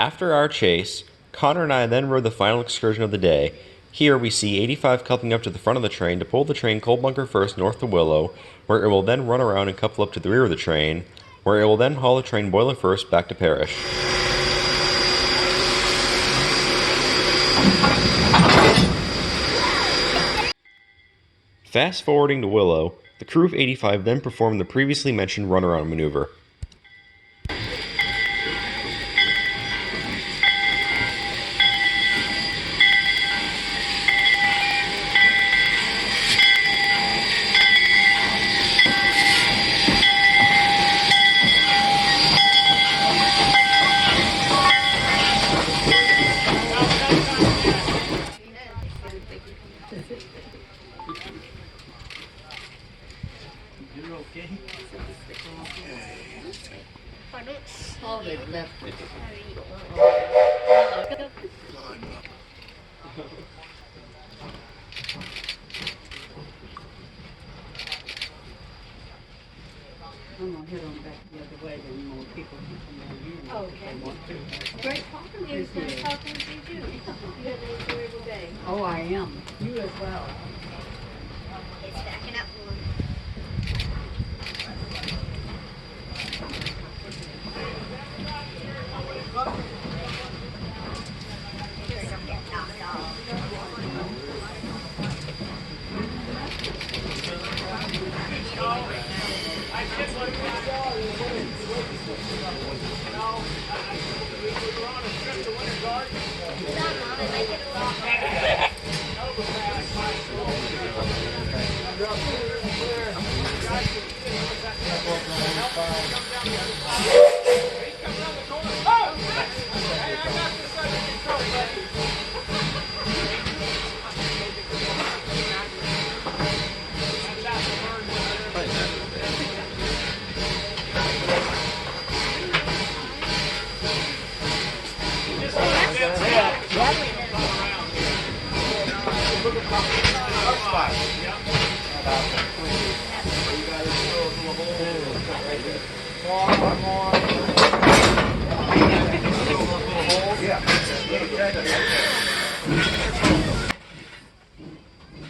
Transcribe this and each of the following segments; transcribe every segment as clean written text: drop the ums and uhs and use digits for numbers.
After our chase, Connor and I then rode the final excursion of the day. Here we see 85 coupling up to the front of the train to pull the train coal bunker first north to Willow, where it will then run around and couple up to the rear of the train, where it will then haul the train boiler first back to Parish. Fast forwarding to Willow, the crew of 85 then performed the previously mentioned runaround maneuver. You're okay? Oh, they've left it. I'm gonna head on back the other way, then more people can come down here if they want to. Great talking to you. Nice talking to you. You have an enjoyable day. Oh, I am. You as well. It's backing up more.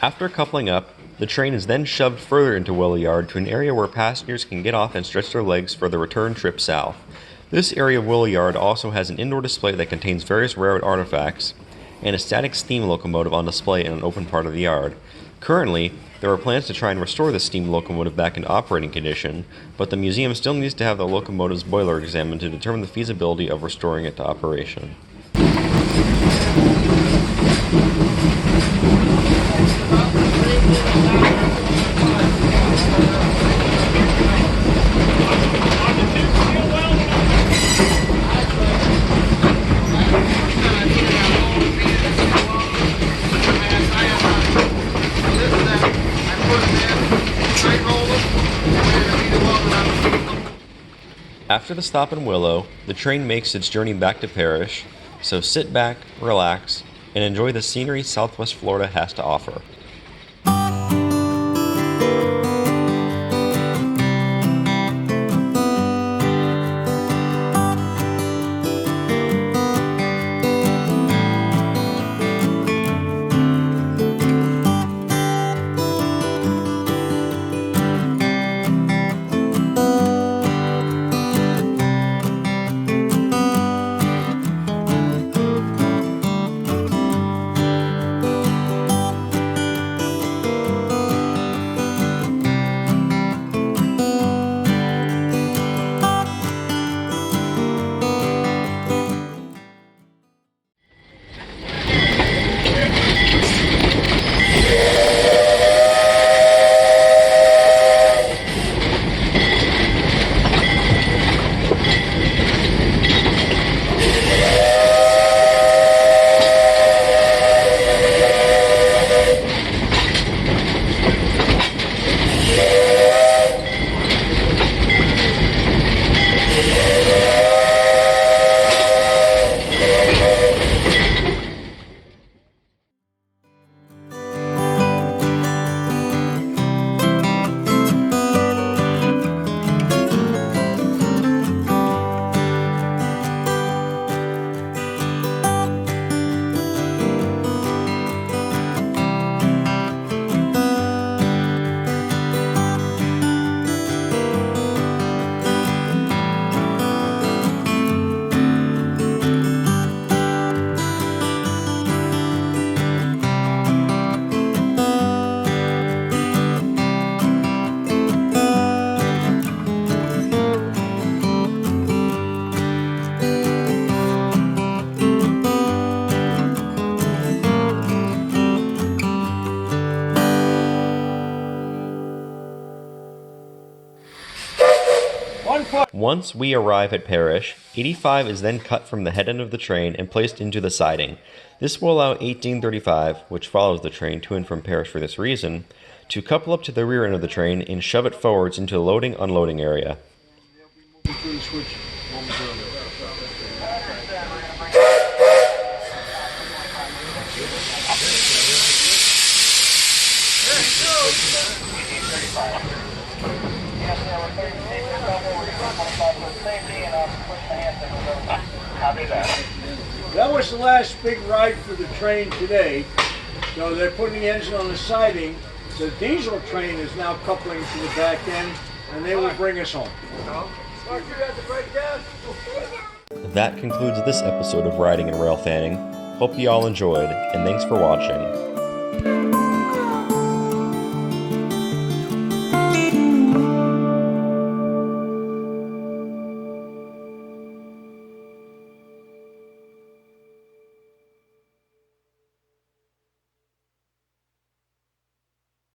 After coupling up, the train is then shoved further into Willow Yard to an area where passengers can get off and stretch their legs for the return trip south. This area of Willow Yard also has an indoor display that contains various railroad artifacts and a static steam locomotive on display in an open part of the yard. Currently, there are plans to try and restore the steam locomotive back into operating condition, but the museum still needs to have the locomotive's boiler examined to determine the feasibility of restoring it to operation. After the stop in Willow, the train makes its journey back to Parish, so sit back, relax, and enjoy the scenery Southwest Florida has to offer. Once we arrive at Parrish, 85 is then cut from the head end of the train and placed into the siding. This will allow 1835, which follows the train to and from Parrish for this reason, to couple up to the rear end of the train and shove it forwards into the loading-unloading area. That was the last big ride for the train today. So they're putting the engine on the siding. The diesel train is now coupling to the back end, and they will bring us home. That concludes this episode of Riding and Railfanning. Hope you all enjoyed, and thanks for watching.